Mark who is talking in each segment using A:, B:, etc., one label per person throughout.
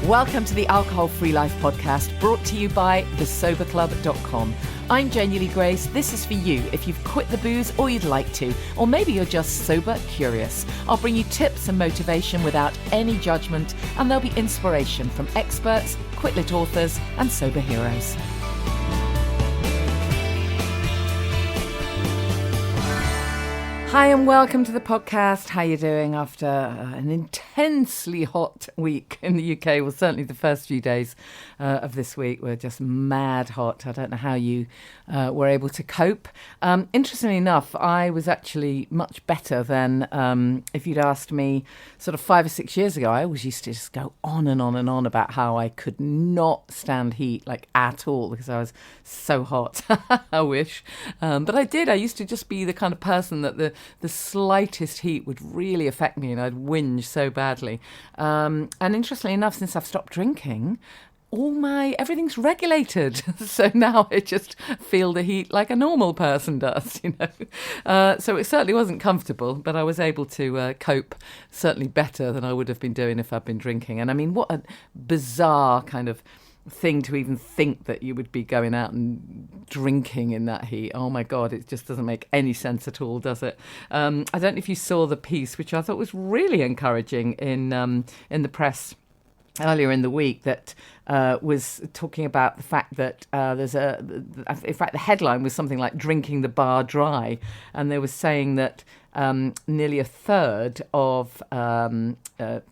A: Welcome to the Alcohol Free Life podcast, brought to you by thesoberclub.com. I'm Janey Grace. This is for you if you've quit the booze or you'd like to, or maybe you're just sober curious. I'll bring you tips and motivation without any judgment, and there'll be inspiration from experts, quit-lit authors, and sober heroes. Hi and welcome to the podcast. How are you doing after an intensely hot week in the UK? Well, certainly the first few days of this week were just mad hot. I don't know how you were able to cope. Interestingly enough, I was actually much better than if you'd asked me sort of 5 or 6 years ago. I always used to just go on and on and on about how I could not stand heat like at all because I was so hot. I wish. But I did. I used to just be the kind of person that the slightest heat would really affect me and I'd whinge so badly. And interestingly enough, since I've stopped drinking, everything's regulated. So now I just feel the heat like a normal person does, you know. So it certainly wasn't comfortable, but I was able to cope certainly better than I would have been doing if I'd been drinking. And I mean, what a bizarre kind of thing to even think that you would be going out and drinking in that heat. Oh my God, it just doesn't make any sense at all, does it? I don't know if you saw the piece, which I thought was really encouraging in the press earlier in the week, that was talking about the fact that in fact, the headline was something like "Drinking the Bar Dry," and they were saying that nearly a third of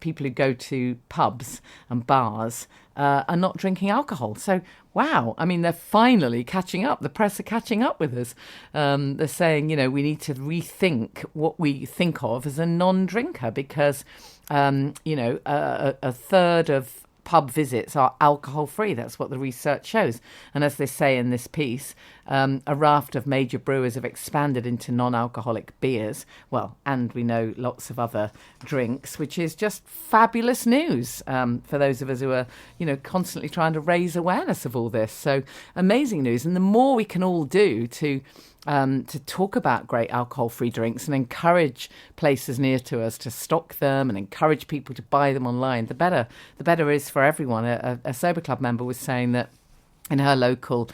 A: people who go to pubs and bars are not drinking alcohol. So, wow, I mean, they're finally catching up. The press are catching up with us. They're saying, you know, we need to rethink what we think of as a non-drinker because, you know, a third of pub visits are alcohol-free. That's what the research shows. And as they say in this piece, a raft of major brewers have expanded into non-alcoholic beers. Well, and we know lots of other drinks, which is just fabulous news for those of us who are, you know, constantly trying to raise awareness of all this. So amazing news. And the more we can all do to talk about great alcohol-free drinks and encourage places near to us to stock them and encourage people to buy them online, the better is for everyone. A Sober Club member was saying that in her local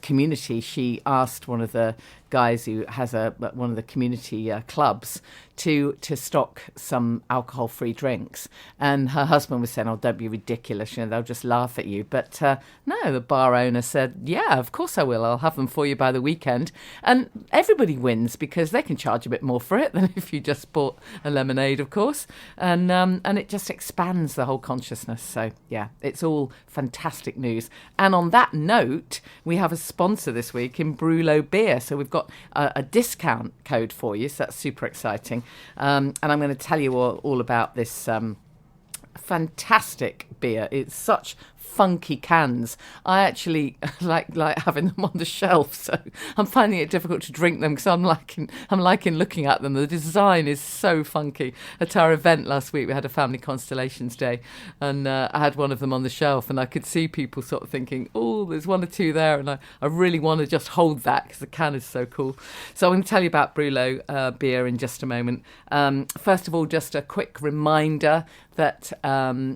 A: community, she asked one of the guys who has one of the community clubs to stock some alcohol-free drinks, and her husband was saying, "Oh, don't be ridiculous, you know, they'll just laugh at you." But no, the bar owner said, "Yeah, of course I will. I'll have them for you by the weekend." And everybody wins because they can charge a bit more for it than if you just bought a lemonade, of course. And it just expands the whole consciousness. So yeah, it's all fantastic news. And on that note, we have a sponsor this week in BRULO Beer. So we've got a discount code for you. So that's super exciting. And I'm going to tell you all about this fantastic beer. It's such funky cans. I actually like having them on the shelf, so I'm finding it difficult to drink them because I'm liking looking at them. The design is so funky. At our event last week, we had a family constellations day, and I had one of them on the shelf, and I could see people sort of thinking, "Oh, there's one or two there," and I really want to just hold that because the can is so cool. So I'm going to tell you about BRULO beer in just a moment. First of all, just a quick reminder that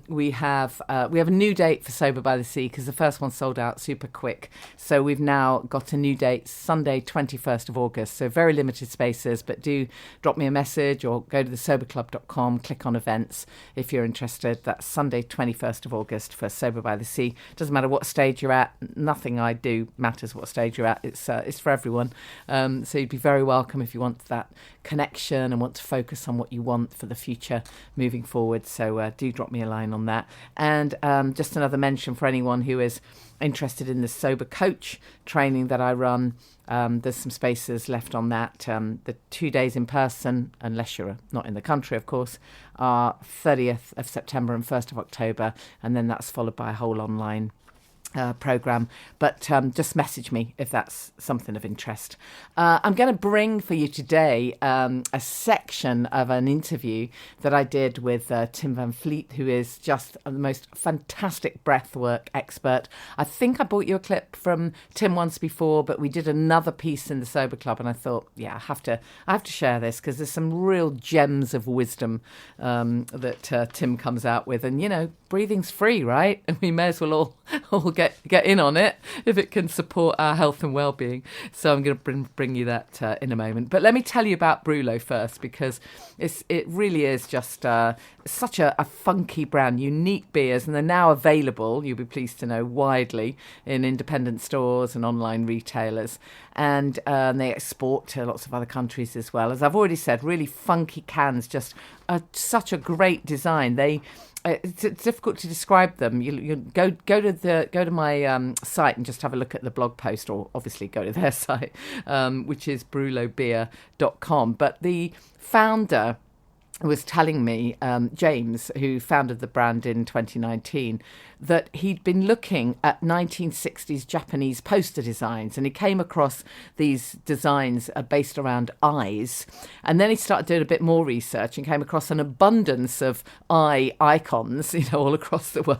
A: we have a new date for Sober by the Sea because the first one sold out super quick. So we've now got a new date, Sunday 21st of August. So very limited spaces, but do drop me a message or go to thesoberclub.com, click on events if you're interested. That's Sunday 21st of August for Sober by the Sea. Doesn't matter what stage you're at. Nothing I do matters what stage you're at. It's for everyone. So you'd be very welcome if you want that connection and want to focus on what you want for the future moving forward. So do drop me a line on that. And just another mention for anyone who is interested in the Sober Coach training that I run. There's some spaces left on that. The 2 days in person, unless you're not in the country, of course, are 30th of September and 1st of October. And then that's followed by a whole online program, but just message me if that's something of interest. I'm going to bring for you today a section of an interview that I did with Tim Van Vliet, who is just the most fantastic breathwork expert. I think I brought you a clip from Tim once before, but we did another piece in the Sober Club, and I thought, yeah, I have to share this because there's some real gems of wisdom that Tim comes out with, and breathing's free, right? And we may as well all get in on it if it can support our health and well-being. So I'm going to bring you that in a moment. But let me tell you about BRULO first, because it really is just such a funky brand, unique beers, and they're now available, you'll be pleased to know, widely in independent stores and online retailers. And they export to lots of other countries as well. As I've already said, really funky cans, just such a great design. It's difficult to describe them. You go to my site and just have a look at the blog post, or obviously go to their site, which is BRULOBeer.com. But the founder was telling me, James, who founded the brand in 2019, that he'd been looking at 1960s Japanese poster designs, and he came across these designs based around eyes. And then he started doing a bit more research and came across an abundance of eye icons, all across the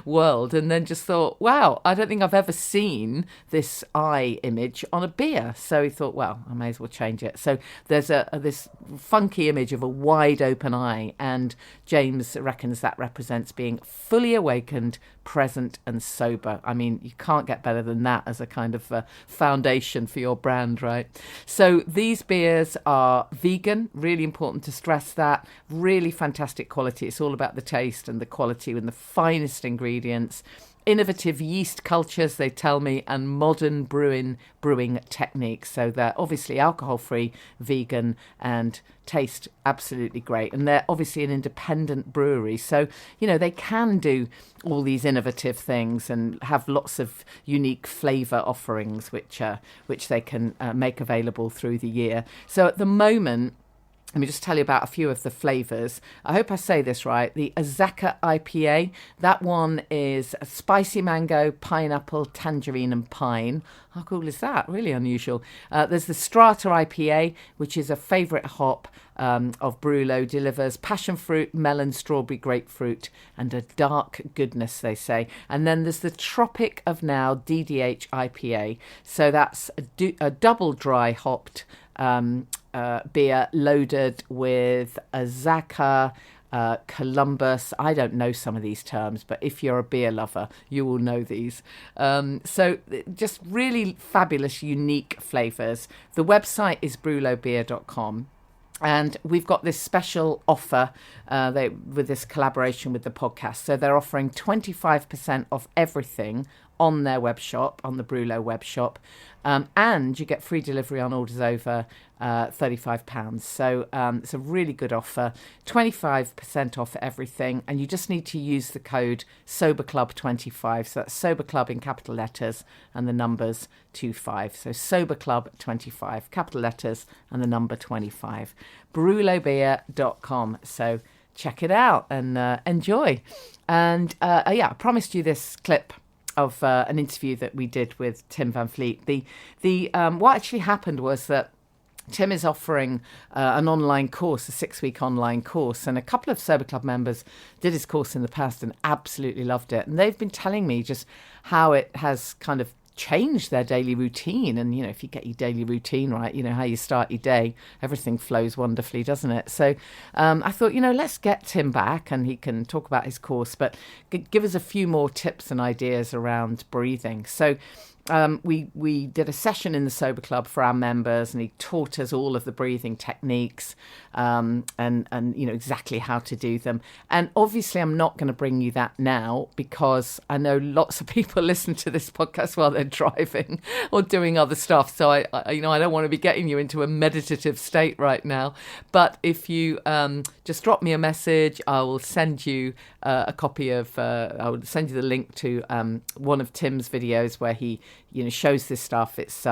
A: world. And then just thought, wow, I don't think I've ever seen this eye image on a beer. So he thought, well, I may as well change it. So there's this funky image of a wide open eye, and James reckons that represents being fully awakened, present and sober. I mean, you can't get better than that as a kind of foundation for your brand, right? So these beers are vegan, really important to stress that. Really fantastic quality. It's all about the taste and the quality and the finest ingredients. Innovative yeast cultures, they tell me, and modern brewing techniques. So they're obviously alcohol-free, vegan, and taste absolutely great. And they're obviously an independent brewery. So, they can do all these innovative things and have lots of unique flavour offerings, which they can make available through the year. So at the moment, let me just tell you about a few of the flavours. I hope I say this right. The Azaka IPA, that one is spicy mango, pineapple, tangerine and pine. How cool is that? Really unusual. There's the Strata IPA, which is a favourite hop of BRULO, delivers passion fruit, melon, strawberry, grapefruit, and a dark goodness, they say. And then there's the Tropic of Now DDH IPA. So that's a double dry hopped beer loaded with Azaka, Columbus. I don't know some of these terms, but if you're a beer lover, you will know these. So just really fabulous, unique flavours. The website is BRULOBeer.com. And we've got this special offer with this collaboration with the podcast. So they're offering 25% off everything on their web shop, on the BRULO web shop. And you get free delivery on orders over £35. So it's a really good offer. 25% off everything. And you just need to use the code SOBERCLUB25. So that's SOBERCLUB in capital letters and the numbers 25. So SOBERCLUB25, capital letters and the number 25. BRULOBeer.com. So check it out and enjoy. And I promised you this clip of an interview that we did with Tim Van Vliet. What actually happened was that Tim is offering an online course, a 6-week online course, and a couple of Sober Club members did his course in the past and absolutely loved it. And they've been telling me just how it has kind of changed their daily routine. And, if you get your daily routine right, how you start your day, everything flows wonderfully, doesn't it? So I thought, let's get Tim back and he can talk about his course, but give us a few more tips and ideas around breathing. So we did a session in the Sober Club for our members, and he taught us all of the breathing techniques and exactly how to do them. And obviously I'm not going to bring you that now, because I know lots of people listen to this podcast while they're driving or doing other stuff. So I don't want to be getting you into a meditative state right now. But if you just drop me a message, I will send you a copy of, I will send you the link to one of Tim's videos where he shows this stuff. It's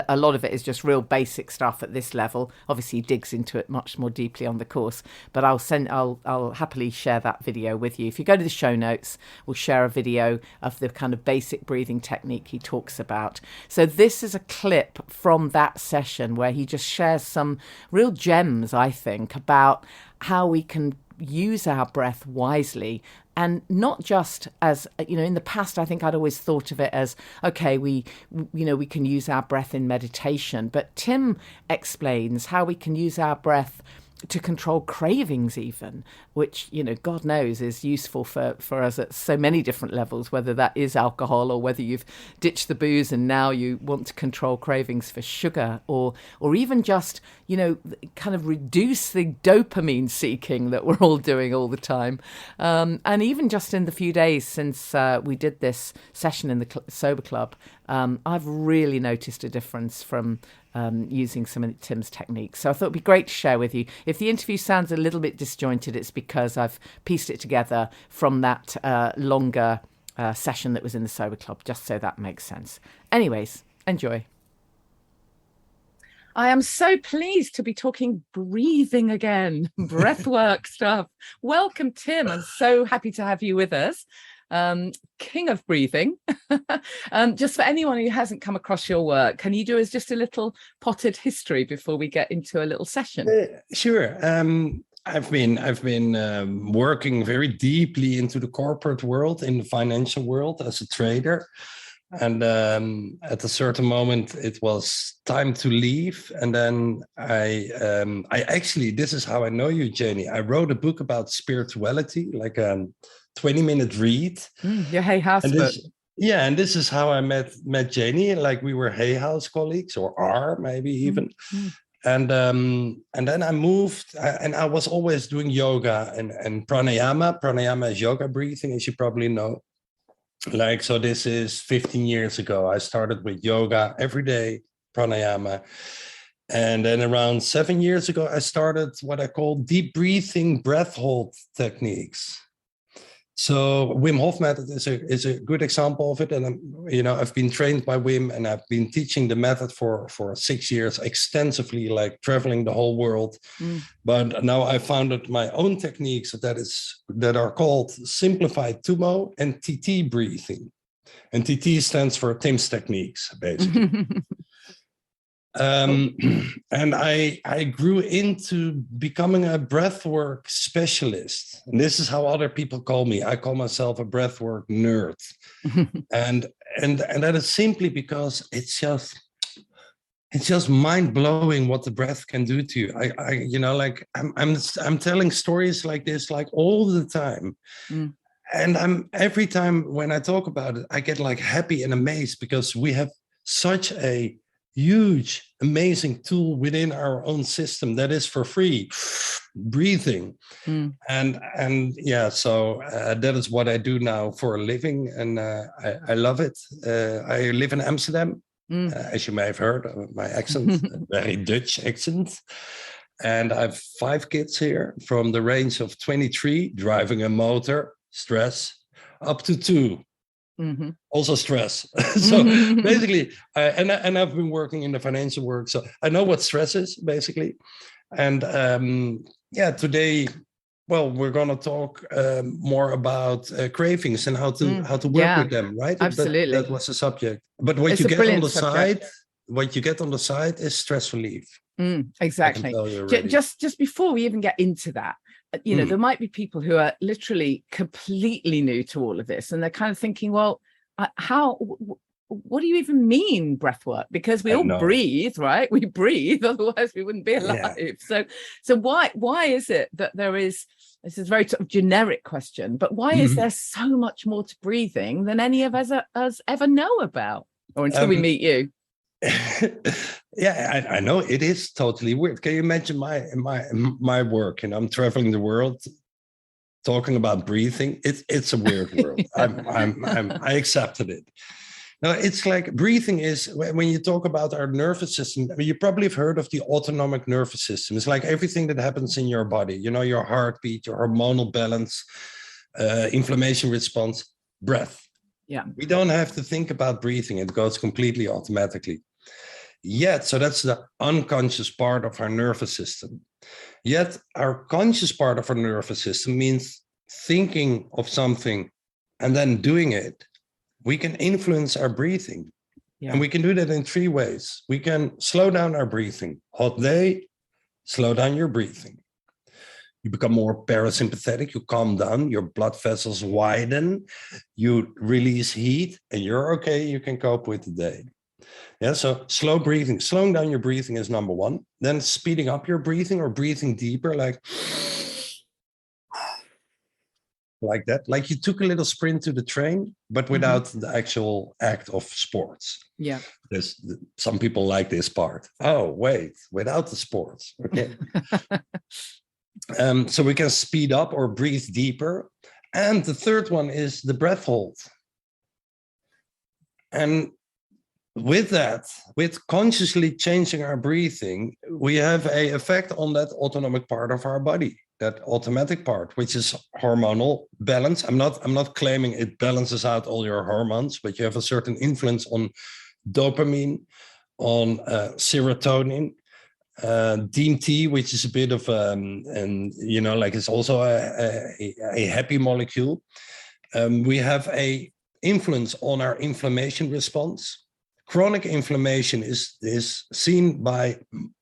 A: a lot of it is just real basic stuff at this level. Obviously, he digs into it much more deeply on the course, but I'll happily share that video with you. If you go to the show notes, we'll share a video of the kind of basic breathing technique he talks about. So this is a clip from that session where he just shares some real gems, I think, about how we can use our breath wisely. And not just as, in the past, I think I'd always thought of it as, okay, we can use our breath in meditation. But Tim explains how we can use our breath to control cravings even, which, God knows is useful for us at so many different levels, whether that is alcohol or whether you've ditched the booze and now you want to control cravings for sugar or even just, kind of reduce the dopamine seeking that we're all doing all the time. And even just in the few days since we did this session in the Sober Club, I've really noticed a difference from using some of Tim's techniques. So I thought it'd be great to share with you. If the interview sounds a little bit disjointed, it's because I've pieced it together from that longer session that was in the Sober Club, just so that makes sense. Anyways, enjoy. I am so pleased to be talking breathing again, breathwork stuff. Welcome, Tim. I'm so happy to have you with us. King of breathing. Just for anyone who hasn't come across your work, can you do us just a little potted history before we get into a little session?
B: Sure. I've been working very deeply into the corporate world, in the financial world as a trader. And at a certain moment, it was time to leave. And then I actually, this is how I know you, Janey. I wrote a book about spirituality, like a 20-minute read.
A: Your Hay House book.
B: And this is how I met Janey. Like we were Hay House colleagues, or are maybe even. And then I moved, and I was always doing yoga and pranayama. Pranayama is yoga breathing, as you probably know. So this is 15 years ago. I started with yoga every day, pranayama. And then around 7 years ago, I started what I call deep breathing breath hold techniques. So Wim Hof method is a good example of it. And I've been trained by Wim, and I've been teaching the method for 6 years extensively, like traveling the whole world. But now I founded my own techniques that are called simplified Tumo and TT breathing. And TT stands for Tim's techniques, basically. And I grew into becoming a breathwork specialist. And this is how other people call me. I call myself a breathwork nerd. and that is simply because it's just mind-blowing what the breath can do to you. I'm telling stories like this like all the time. And every time when I talk about it, I get like happy and amazed because we have such a huge, amazing tool within our own system that is for free, breathing. So that is what I do now for a living, and I love it. I live in Amsterdam, as you may have heard my accent, very Dutch accent, and I have 5 kids here, from the range of 23, driving a motor, stress, up to 2. Also stress. So basically, and I've been working in the financial work, so I know what stress is basically. And today, we're gonna talk more about cravings and how to work with them, right?
A: Absolutely,
B: that was the subject. But what you get on the side is stress relief.
A: Exactly. Just before we even get into that, there might be people who are literally completely new to all of this, and they're kind of thinking, well, what do you even mean breath work? Because we all breathe, right? We breathe, otherwise we wouldn't be alive. So why is it that there is, this is a very sort of generic question, but why is there so much more to breathing than any of us ever know about, or until we meet you?
B: I know it is totally weird. Can you imagine my work? I'm traveling the world talking about breathing. It's a weird world. I accepted it. Now it's like breathing is, when you talk about our nervous system, you probably have heard of the autonomic nervous system. It's like everything that happens in your body, your heartbeat, your hormonal balance, inflammation response, breath.
A: Yeah.
B: We don't have to think about breathing. It goes completely automatically. Yet, so that's the unconscious part of our nervous system. Yet our conscious part of our nervous system means thinking of something and then doing it. We can influence our breathing. And we can do that in 3 ways. We can slow down our breathing. Hot day, slow down your breathing. You become more parasympathetic, you calm down, your blood vessels widen, you release heat, and you're okay, you can cope with the day. Yeah, so slow breathing, slowing down your breathing is number 1. Then speeding up your breathing or breathing deeper, like that. Like you took a little sprint to the train, but without the actual act of sports.
A: Yeah.
B: There's some people like this part. Oh, wait, without the sports. Okay. So we can speed up or breathe deeper. And the third one is the breath hold. And with that, with consciously changing our breathing, we have an effect on that autonomic part of our body, that automatic part, which is hormonal balance. I'm not claiming it balances out all your hormones, but you have a certain influence on dopamine, on serotonin, DMT, which is a bit of it's also a happy molecule. We have a influence on our inflammation response. Chronic inflammation is seen by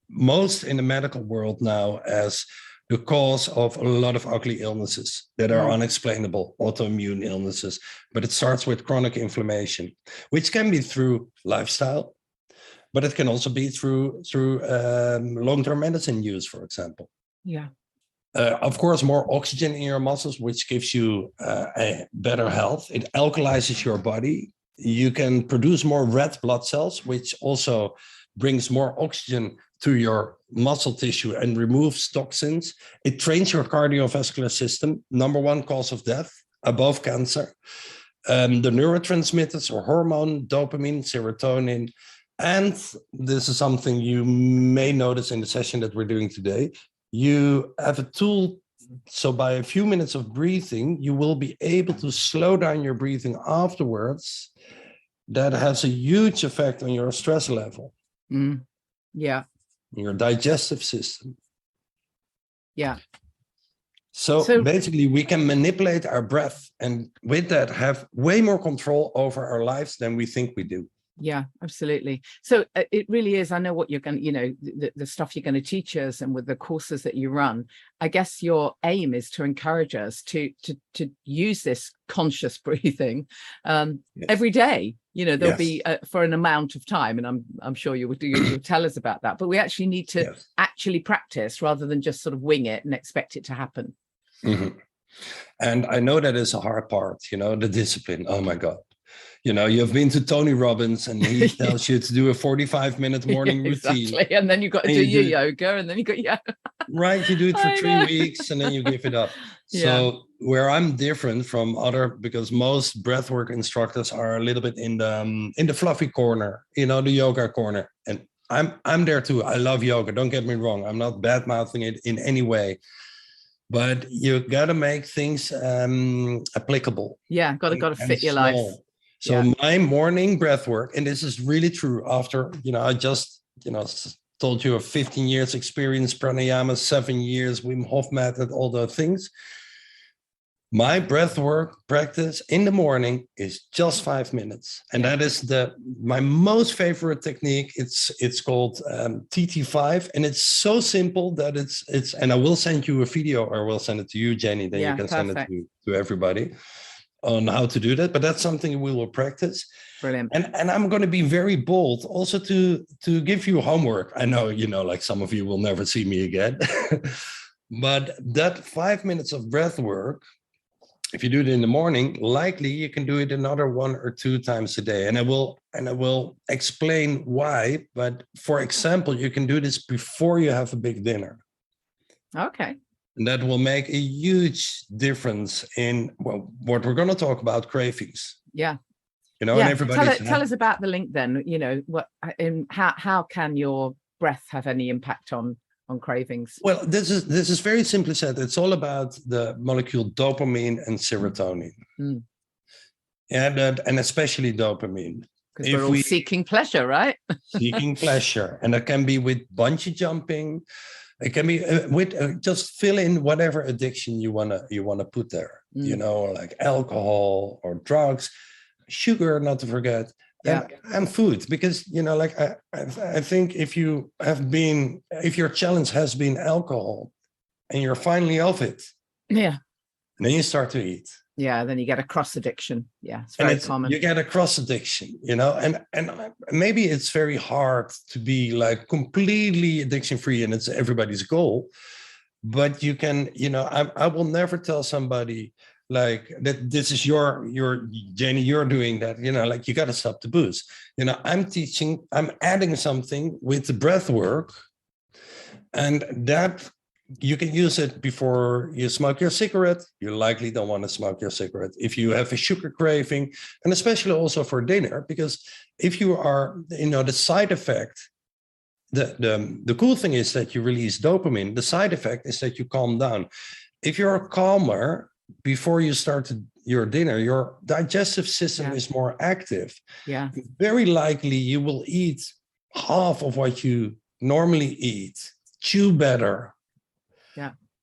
B: most in the medical world now as the cause of a lot of ugly illnesses that are unexplainable, autoimmune illnesses. But it starts with chronic inflammation, which can be through lifestyle, but it can also be through long-term medicine use, for example.
A: Yeah.
B: Of course, more oxygen in your muscles, which gives you a better health. It alkalizes your body. You can produce more red blood cells, which also brings more oxygen to your muscle tissue and removes toxins. It trains your cardiovascular system, number 1 cause of death, above cancer. The neurotransmitters or hormone, dopamine, serotonin. And this is something you may notice in the session that we're doing today. You have a tool. So by a few minutes of breathing, you will be able to slow down your breathing afterwards. That has a huge effect on your stress level.
A: Yeah.
B: Your digestive system.
A: Yeah.
B: So basically, we can manipulate our breath, and with that, have way more control over our lives than we think we do.
A: Yeah, absolutely. So it really is. I know what you're going to, the stuff you're going to teach us, and with the courses that you run. I guess your aim is to encourage us to use this conscious breathing every day. There'll be for an amount of time, and I'm sure you'll tell us about that. But we actually need to actually practice rather than just sort of wing it and expect it to happen.
B: Mm-hmm. And I know that is a hard part. The discipline. Oh my God. You've been to Tony Robbins and he tells you to do a 45-minute morning routine.
A: Exactly. And then you've got to do your yoga, and then you've got
B: Right, you do it for 3 weeks and then you give it up. So where I'm different from because most breathwork instructors are a little bit in the fluffy corner, the yoga corner. And I'm there too. I love yoga. Don't get me wrong. I'm not bad-mouthing it in any way. But you got to make things applicable. Yeah,
A: got to fit your life.
B: So my morning breath work, and this is really true after, I just, told you of 15 years experience, pranayama, 7 years, Wim Hof method, all those things. My breath work practice in the morning is just 5 minutes. And that is my most favorite technique. It's called TT5. And it's so simple that it's, and I will send you a video, or I will send it to you, Janey, then you can send it to everybody on how to do that. But that's something we will practice.
A: Brilliant.
B: And I'm going to be very bold also to give you homework. I know, like some of you will never see me again, but that 5 minutes of breath work, if you do it in the morning, likely you can do it another 1 or 2 times a day. And I will explain why. But for example, you can do this before you have a big dinner. Okay. And that will make a huge difference in what we're going to talk about, cravings.
A: Yeah.
B: And everybody
A: tell us about the link then. How can your breath have any impact on cravings?
B: Well, this is very simply said. It's all about the molecule dopamine and serotonin. And especially dopamine.
A: Because we're all seeking pleasure, right?
B: Seeking pleasure. And it can be with bungee jumping. It can be with just fill in whatever addiction you wanna put there. You know, like alcohol or drugs, sugar, not to forget, and food. Because you know, like I think if your challenge has been alcohol, and you're finally off it, then you start to eat.
A: Yeah, then you get a cross addiction. Yeah, it's very common.
B: You get a cross addiction, you know, and maybe it's very hard to be like completely addiction free, and it's everybody's goal. But you can, you know, I will never tell somebody like that this is your Janey, you're doing that, you know, like you got to stop the booze. You know, I'm adding something with the breath work, and that you can use it before you smoke your cigarette. You likely don't want to smoke your cigarette. If you have a sugar craving, and especially also for dinner, because if you are, you know, the side effect, the cool thing is that you release dopamine. The side effect is that you calm down. If you're calmer before you start your dinner, your digestive system is more active.
A: Yeah.
B: Very likely you will eat half of what you normally eat, chew better,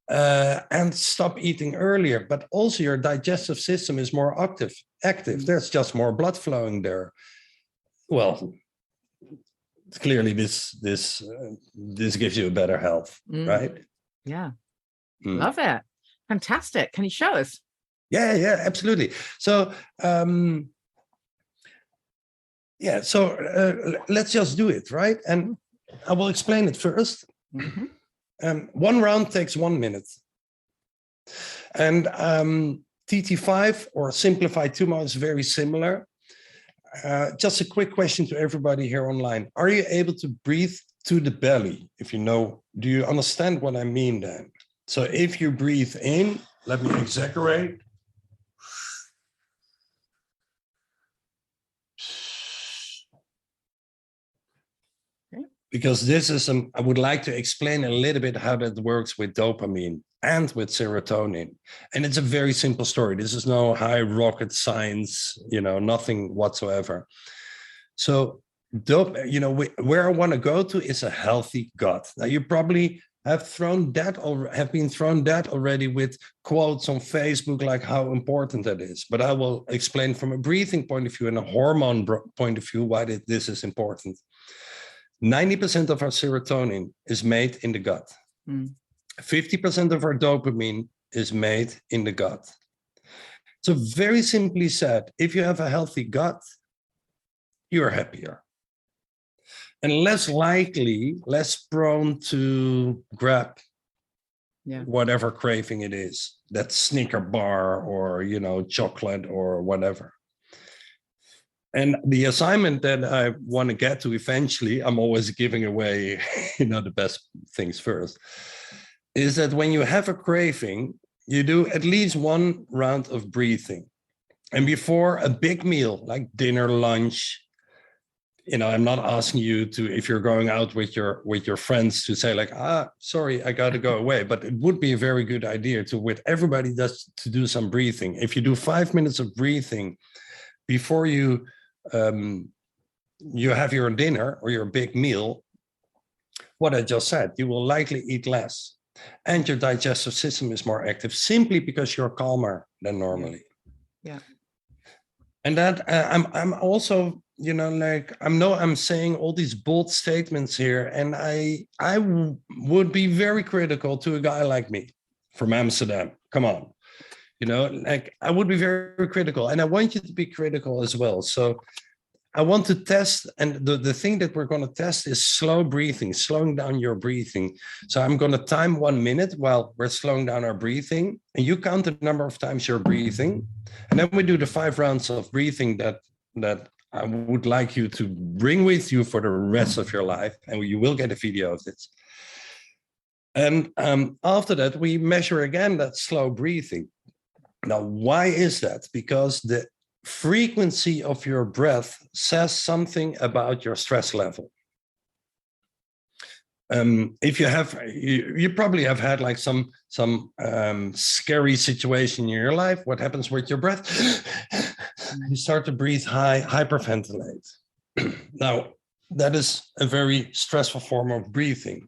B: and stop eating earlier. But also your digestive system is more active. There's just more blood flowing there. Well, clearly this gives you a better health, right?
A: Yeah. Love it. Fantastic. Can you show us?
B: Yeah, absolutely. So let's just do it, right? And I will explain it first. One round takes 1 minute. And TT5 or simplified Tumo is very similar. Just a quick question to everybody here online. Are you able to breathe to the belly? If you know, do you understand what I mean then? So if you breathe in, let me exaggerate. Because this is, I would like to explain a little bit how that works with dopamine and with serotonin. And it's a very simple story. This is no high rocket science, you know, nothing whatsoever. So, where I want to go to is a healthy gut. Now, you probably have been thrown that already with quotes on Facebook, like how important that is. But I will explain from a breathing point of view and a hormone point of view why this is important. 90% of our serotonin is made in the gut. 50% of our dopamine is made in the gut. So very simply said, if you have a healthy gut, you're happier. And less prone to grab whatever craving it is, that Snicker bar or, you know, chocolate or whatever. And the assignment that I want to get to eventually, I'm always giving away, you know, the best things first, is that when you have a craving, you do at least one round of breathing. And before a big meal, like dinner, lunch, you know, I'm not asking you to, if you're going out with your friends, to say like, sorry, I got to go away. But it would be a very good idea with everybody to do some breathing. If you do 5 minutes of breathing before you have your dinner or your big meal, what I just said, you will likely eat less. And your digestive system is more active simply because you're calmer than normally.
A: Yeah.
B: And that I'm also, you know, like I'm saying all these bold statements here, and I would be very critical to a guy like me from Amsterdam. Come on. You know, like I would be very critical, and I want you to be critical as well. So I want to test, and the thing that we're going to test is slow breathing, slowing down your breathing. So I'm going to time 1 minute while we're slowing down our breathing, and you count the number of times you're breathing, and then we do the 5 rounds of breathing that I would like you to bring with you for the rest of your life, and you will get a video of this. And after that, we measure again that slow breathing. Now, why is that? Because the frequency of your breath says something about your stress level. If you probably have had like some scary situation in your life. What happens with your breath? You start to breathe high, hyperventilate. Now, that is a very stressful form of breathing.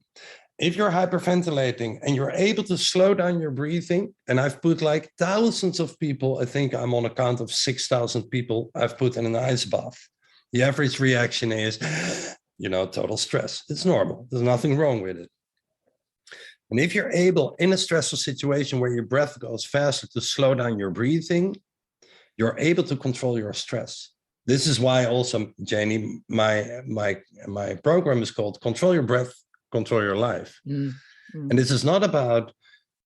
B: If you're hyperventilating and you're able to slow down your breathing, and I've put like thousands of people, I think I'm on a count of 6,000 people I've put in an ice bath. The average reaction is, total stress. It's normal. There's nothing wrong with it. And if you're able in a stressful situation where your breath goes faster to slow down your breathing, you're able to control your stress. This is why also, Janey, my program is called Control Your Breath, Control Your Life. And this is not about,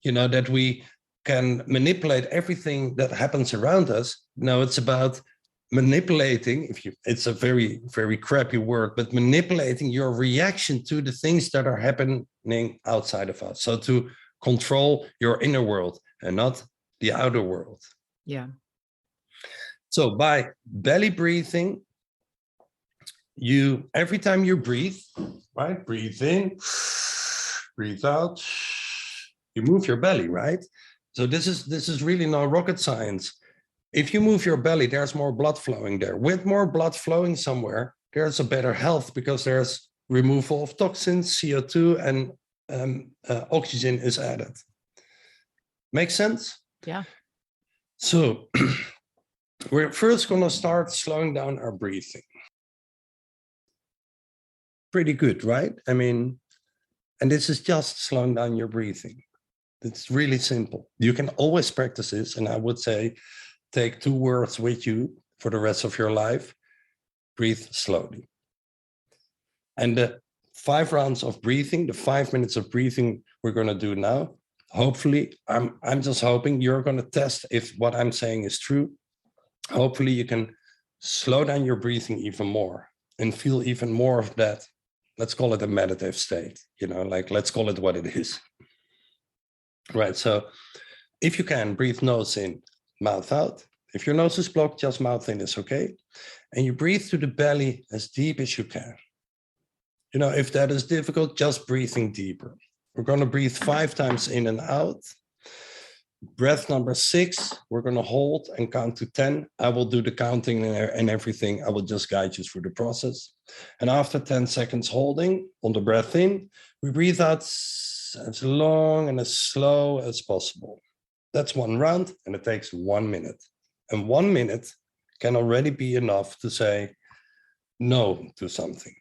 B: that we can manipulate everything that happens around us. No, it's about manipulating, it's a very, very crappy word, but manipulating your reaction to the things that are happening outside of us. So to control your inner world and not the outer world.
A: Yeah.
B: So by belly breathing, every time you breathe, right? Breathe in, breathe out, you move your belly, right? So this is really no rocket science. If you move your belly, there's more blood flowing there. With more blood flowing somewhere, there's a better health because there's removal of toxins, CO2, and oxygen is added. Make sense?
A: Yeah.
B: So we're first going to start slowing down our breathing. Pretty good, right? I mean, and this is just slowing down your breathing. It's really simple. You can always practice this, and I would say, take 2 words with you for the rest of your life. Breathe slowly. And the 5 rounds of breathing, the 5 minutes of breathing we're going to do now, hopefully, I'm just hoping you're going to test if what I'm saying is true. Hopefully you can slow down your breathing even more and feel even more of that. Let's call it a meditative state, let's call it what it is. Right, so if you can, breathe nose in, mouth out. If your nose is blocked, just mouth in is okay. And you breathe through the belly as deep as you can. If that is difficult, just breathing deeper. We're going to breathe 5 times in and out. Breath number 6, we're going to hold and count to 10. I will do the counting and everything. I will just guide you through the process. And after 10 seconds holding on the breath in, we breathe out as long and as slow as possible. That's 1 round, and it takes 1 minute. And 1 minute can already be enough to say no to something.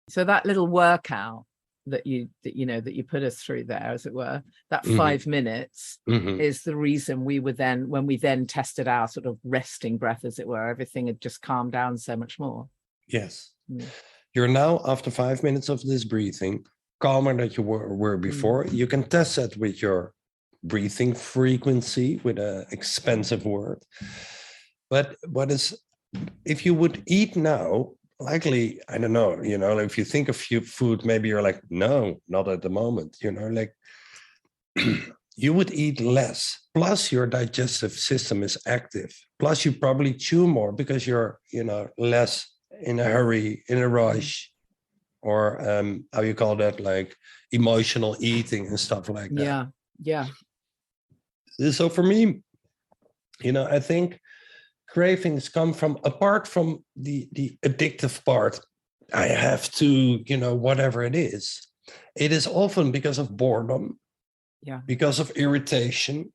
A: So that little workout that you put us through there, as it were, that 5 minutes is the reason when we then tested our sort of resting breath, as it were, everything had just calmed down so much more.
B: Yes. You're now, after 5 minutes of this breathing, calmer than you were before. You can test that with your breathing frequency, with an expensive word. But if you would eat now, likely, I don't know, if you think of food, maybe you're like, no, not at the moment, you would eat less. Plus your digestive system is active. Plus you probably chew more because you're, less in a hurry, in a rush, or how you call that, like emotional eating and stuff like that.
A: Yeah.
B: So for me, I think cravings come from, apart from the addictive part, I have to, whatever it is often because of boredom, because of irritation,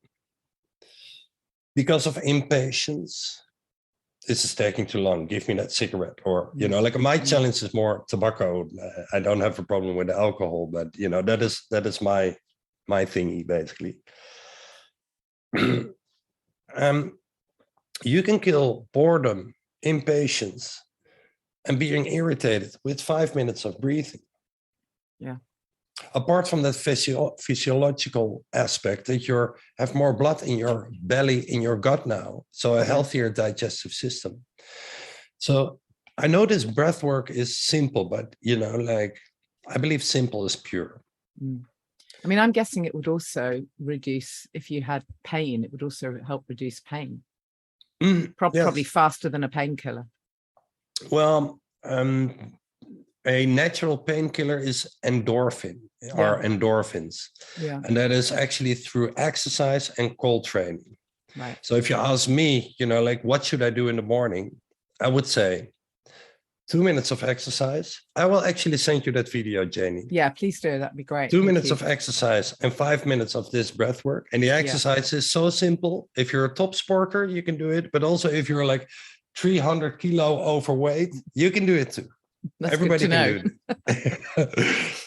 B: because of impatience. This is taking too long. Give me that cigarette. Or, my challenge is more tobacco. I don't have a problem with the alcohol, but, that is my thingy, basically. You can kill boredom, impatience, and being irritated with 5 minutes of breathing.
A: Yeah.
B: Apart from that physiological aspect that you have more blood in your belly, in your gut now, so a healthier digestive system. So I know this breath work is simple, but, I believe simple is pure.
A: I mean, I'm guessing it would also reduce, if you had pain, it would also help reduce pain. Probably faster than a painkiller.
B: Well, a natural painkiller is endorphins. And that is actually through exercise and cold training.
A: Right.
B: So if you ask me, what should I do in the morning? I would say 2 minutes of exercise. I will actually send you that video, Janey.
A: Yeah, please do. That'd be great.
B: 2 minutes of exercise and 5 minutes of this breath work. And the exercise is so simple. If you're a top sporter, you can do it. But also if you're like 300 kilo overweight, you can do it too.
A: That's
B: Everybody
A: good to
B: can do it.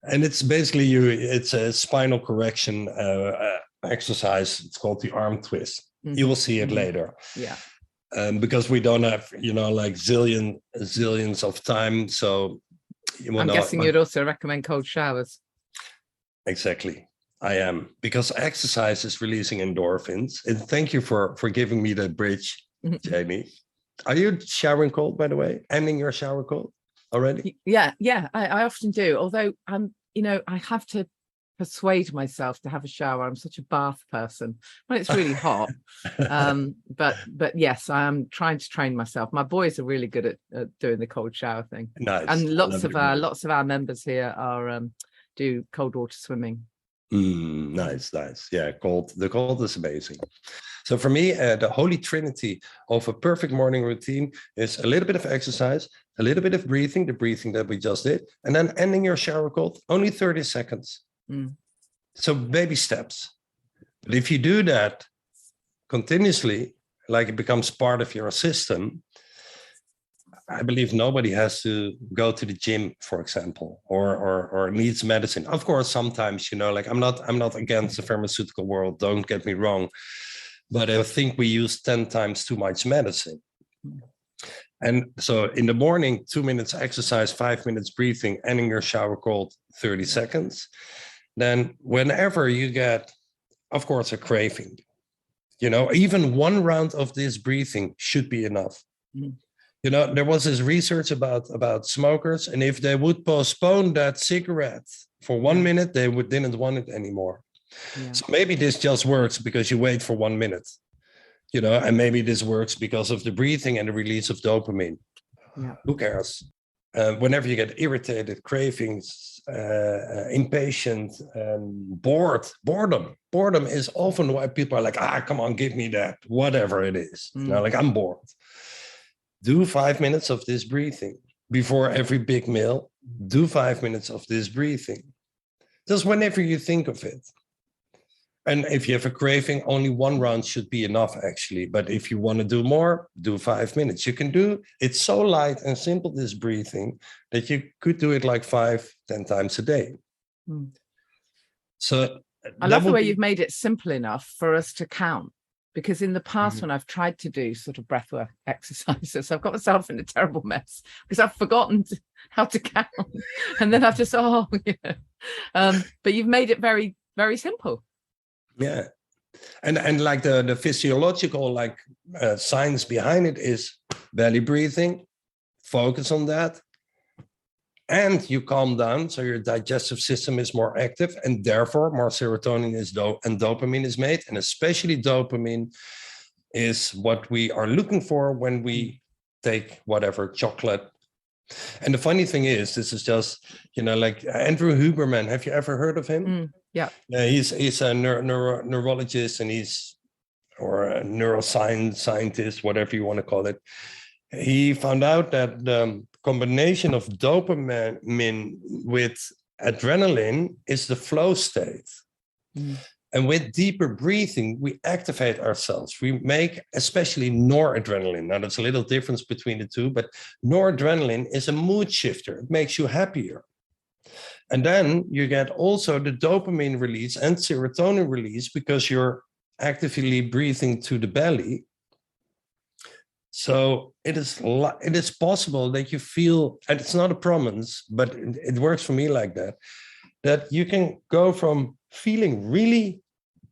B: And it's basically it's a spinal correction exercise. It's called the arm twist. Mm-hmm. You will see it later.
A: Yeah.
B: Because we don't have, like zillions of time. So
A: I'm guessing you'd also recommend cold showers.
B: Exactly. I am, because exercise is releasing endorphins. And thank you for giving me that bridge, Janey. Are you showering cold, by the way? Ending your shower cold already?
A: Yeah, I often do. Although I have to persuade myself to have a shower. I'm such a bath person when it's really hot. But yes, I am trying to train myself. My boys are really good at doing the cold shower thing.
B: Nice.
A: And lots of our members here are do cold water swimming.
B: Nice. Yeah, the cold is amazing. So for me, the holy trinity of a perfect morning routine is a little bit of exercise, a little bit of breathing, the breathing that we just did, and then ending your shower cold, only 30 seconds. So baby steps. But if you do that continuously, like it becomes part of your system, I believe nobody has to go to the gym, for example, or needs medicine. Of course, sometimes, like I'm not against the pharmaceutical world, don't get me wrong, but I think we use 10 times too much medicine. And so in the morning, 2 minutes exercise, 5 minutes breathing, ending your shower cold, 30 seconds. Then whenever you get, of course, a craving, even one round of this breathing should be enough. There was this research about smokers, and if they would postpone that cigarette for 1 minute, they didn't want it anymore. Yeah. So maybe this just works because you wait for 1 minute, and maybe this works because of the breathing and the release of dopamine. Yeah. Who cares? Whenever you get irritated, cravings, impatient, boredom is often why people are like, come on, give me that, whatever it is. Like I'm bored. Do 5 minutes of this breathing before every big meal. Do 5 minutes of this breathing. Just whenever you think of it. And if you have a craving, only one round should be enough, actually. But if you want to do more, do 5 minutes. You can do it's so light and simple, this breathing, that you could do it like 5-10 times a day. So
A: I love the way you've made it simple enough for us to count. Because in the past, when I've tried to do sort of breathwork exercises, I've got myself in a terrible mess because I've forgotten how to count. And then I've just, but you've made it very, very simple.
B: Yeah. And like the physiological science behind it is belly breathing, focus on that. And you calm down, so your digestive system is more active, and therefore more serotonin and dopamine is made. And especially dopamine is what we are looking for when we take whatever chocolate. And the funny thing is, this is just, like Andrew Huberman. Have you ever heard of him?
A: Yeah.
B: He's a neurologist, and or a neuroscience scientist, whatever you want to call it. He found out that the combination of dopamine with adrenaline is the flow state. And with deeper breathing, we activate ourselves. We make especially noradrenaline. Now, there's a little difference between the two, but noradrenaline is a mood shifter. It makes you happier. And then you get also the dopamine release and serotonin release because you're actively breathing to the belly. So it is possible that you feel, and it's not a promise, but it works for me like that you can go from feeling really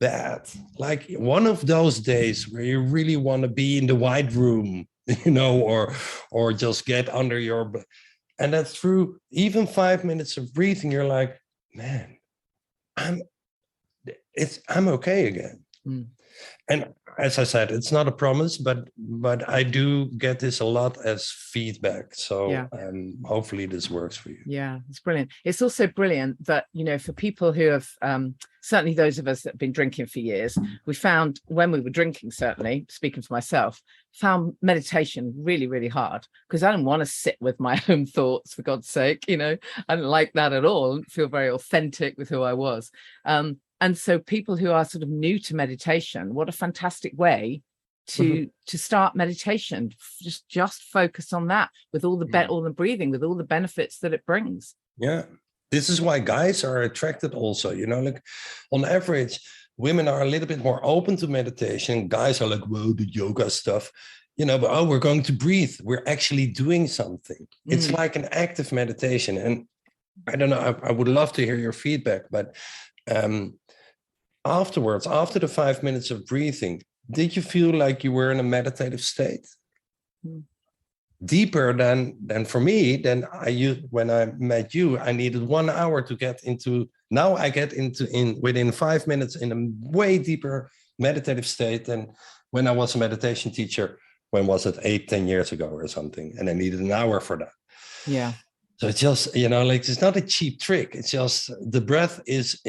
B: bad, like one of those days where you really want to be in the white room, or just get under your, and that through even 5 minutes of breathing, you're like, man, I'm okay again. And as I said, it's not a promise, but I do get this a lot as feedback. So hopefully this works for you.
A: Yeah, it's brilliant. It's also brilliant that, for people who have, certainly those of us that have been drinking for years, we found when we were drinking, certainly speaking for myself, found meditation really, really hard, because I didn't want to sit with my own thoughts, for God's sake. I didn't like that at all. I didn't feel very authentic with who I was. And so people who are sort of new to meditation, what a fantastic way to start meditation. Just focus on that with all the breathing, with all the benefits that it brings.
B: Yeah. This is why guys are attracted also, like on average, women are a little bit more open to meditation. Guys are like, whoa, the yoga stuff, but we're going to breathe. We're actually doing something. It's like an active meditation. And I don't know, I would love to hear your feedback, but afterwards, after the 5 minutes of breathing, did you feel like you were in a meditative state? Deeper than for me, than I used when I met you. I needed 1 hour to get into. Now I get in within 5 minutes in a way deeper meditative state than when I was a meditation teacher. When was it? 8-10 years ago or something, and I needed an hour for that.
A: Yeah.
B: So it's just, it's not a cheap trick. It's just the breath is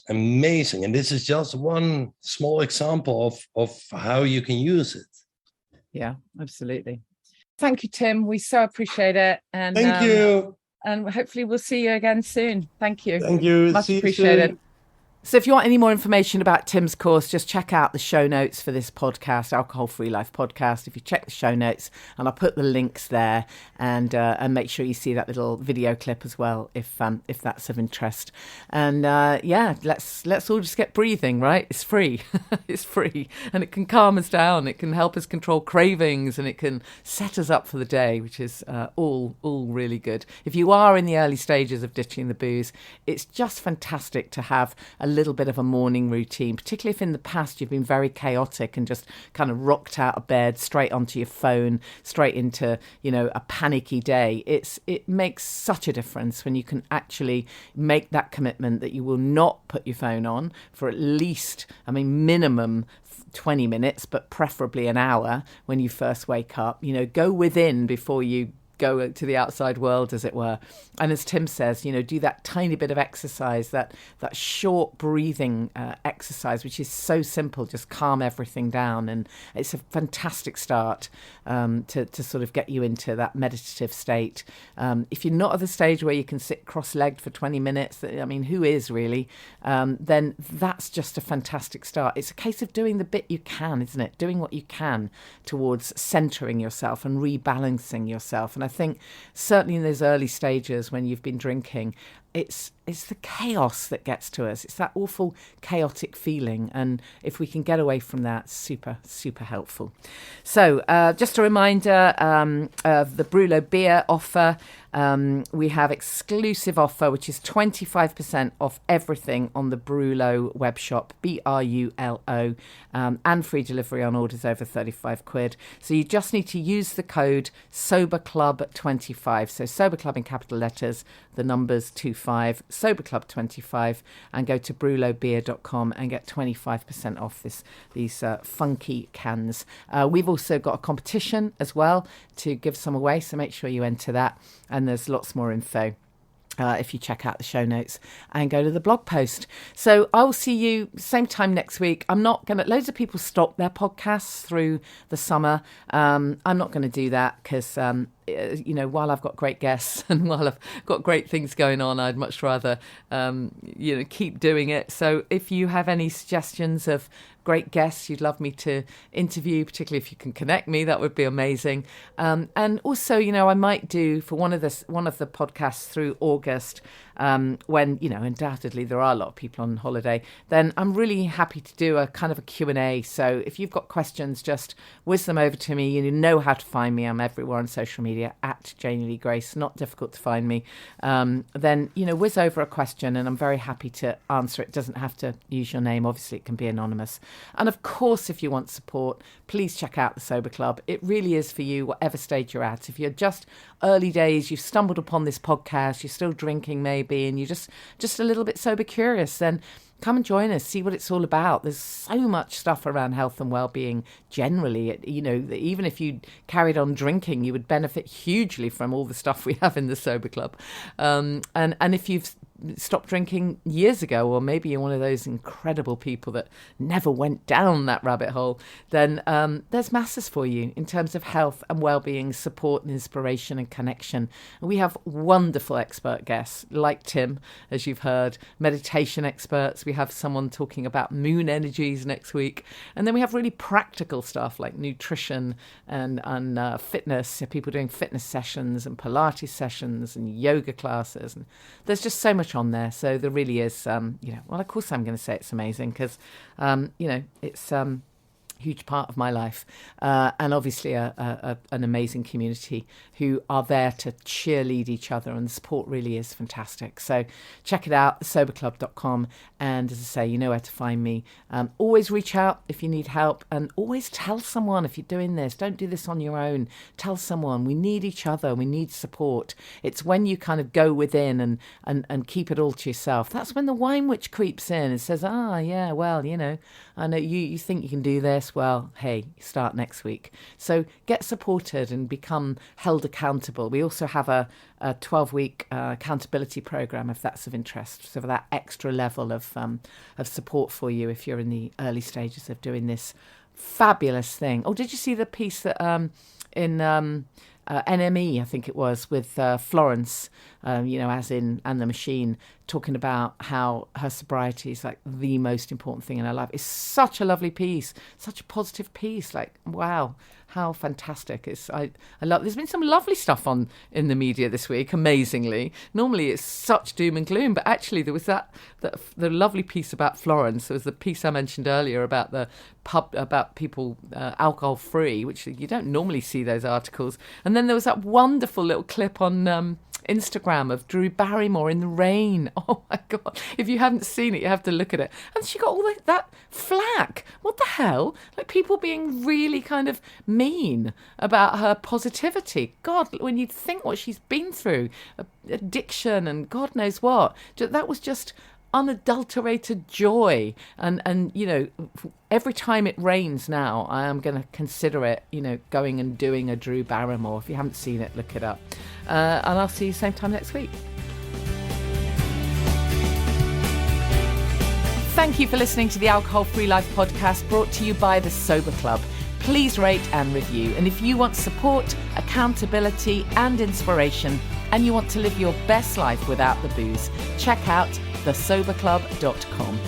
B: amazing. And this is just one small example of how you can use it.
A: Yeah, absolutely. Thank you, Tim. We so appreciate it. And
B: thank you.
A: And hopefully we'll see you again soon. Thank you.
B: Thank you.
A: Much appreciated. So if you want any more information about Tim's course, just check out the show notes for this podcast, Alcohol Free Life podcast. If you check the show notes, and I'll put the links there, and make sure you see that little video clip as well, if that's of interest. And let's all just get breathing, right? It's free. It's free, and it can calm us down. It can help us control cravings, and it can set us up for the day, which is all really good. If you are in the early stages of ditching the booze, it's just fantastic to have a little bit of a morning routine, particularly if in the past you've been very chaotic and just kind of rocked out of bed straight onto your phone, straight into a panicky day. It makes such a difference when you can actually make that commitment that you will not put your phone on for at least, minimum 20 minutes, but preferably an hour when you first wake up. Go within before you go to the outside world, as it were. And as Tim says, do that tiny bit of exercise, that short breathing exercise, which is so simple, just calm everything down. And it's a fantastic start to sort of get you into that meditative state. If you're not at the stage where you can sit cross-legged for 20 minutes, who is really, then that's just a fantastic start. It's a case of doing the bit you can, isn't it? Doing what you can towards centering yourself and rebalancing yourself. And I think certainly in those early stages when you've been drinking, it's the chaos that gets to us. It's that awful chaotic feeling. And if we can get away from that, super, super helpful. So just a reminder of the BRULO Beer offer. We have exclusive offer, which is 25% off everything on the BRULO web shop, BRULO, and free delivery on orders over 35 quid. So you just need to use the code SOBERCLUB25. So Sober Club in capital letters, the numbers 25, Sober Club 25, and go to brulobeer.com and get 25% off these funky cans. We've also got a competition as well to give some away, so make sure you enter that. And there's lots more info if you check out the show notes and go to the blog post. So I will see you same time next week. I'm not going to, loads of people stop their podcasts through the summer. I'm not going to do that because, while I've got great guests and while I've got great things going on, I'd much rather, keep doing it. So if you have any suggestions of great guests you'd love me to interview, particularly if you can connect me, that would be amazing. And also, I might do for one of the podcasts through August, when, undoubtedly there are a lot of people on holiday, then I'm really happy to do a kind of a Q&A. So if you've got questions, just whiz them over to me. You know how to find me. I'm everywhere on social media at Janey Lee Grace, not difficult to find me. Then, whiz over a question and I'm very happy to answer it. It doesn't have to use your name. Obviously, it can be anonymous. And of course, if you want support, please check out the Sober Club. It really is for you, whatever stage you're at. If you're just early days, you've stumbled upon this podcast, you're still drinking maybe, and you're just a little bit sober curious, then come and join us, see what it's all about. There's so much stuff around health and well-being generally. Even if you carried on drinking, you would benefit hugely from all the stuff we have in the Sober Club. And if you've stopped drinking years ago, or maybe you're one of those incredible people that never went down that rabbit hole, then there's masses for you in terms of health and well-being, support and inspiration and connection. And we have wonderful expert guests like Tim, as you've heard, meditation experts. We have someone talking about moon energies next week. And then we have really practical stuff like nutrition and fitness, so people doing fitness sessions and Pilates sessions and yoga classes. And there's just so much on there. So there really is, well, of course I'm going to say it's amazing because, it's huge part of my life, and obviously an amazing community who are there to cheerlead each other, and the support really is fantastic. So check it out, thesoberclub.com, and as I say, you know where to find me. Always reach out if you need help, and always tell someone if you're doing this. Don't do this on your own. Tell someone. We need each other. We need support. It's when you kind of go within and keep it all to yourself. That's when the wine witch creeps in and says, yeah, well, I know you think you can do this. Well, hey, start next week. So get supported and become held accountable. We also have a 12-week accountability program if that's of interest. So for that extra level of support for you if you're in the early stages of doing this fabulous thing. Oh, did you see the piece that in NME, I think it was, with Florence, as in And the Machine, talking about how her sobriety is like the most important thing in her life. It's such a lovely piece, such a positive piece. Like, wow, how fantastic. I love. There's been some lovely stuff on in the media this week, amazingly. Normally it's such doom and gloom, but actually there was the lovely piece about Florence. There was the piece I mentioned earlier about the pub, about people alcohol free, which you don't normally see those articles. And then there was that wonderful little clip on Instagram of Drew Barrymore in the rain. Oh my God. If you haven't seen it, you have to look at it. And she got all that flack. What the hell? Like people being really kind of mean about her positivity. God, when you think what she's been through, addiction and God knows what, that was just unadulterated joy. And every time it rains now, I am going to consider it, going and doing a Drew Barrymore. If you haven't seen it, look it up. And I'll see you same time next week. Thank you for listening to the Alcohol Free Life podcast, brought to you by the Sober Club. Please rate and review. And if you want support, accountability and inspiration, and you want to live your best life without the booze, check out thesoberclub.com.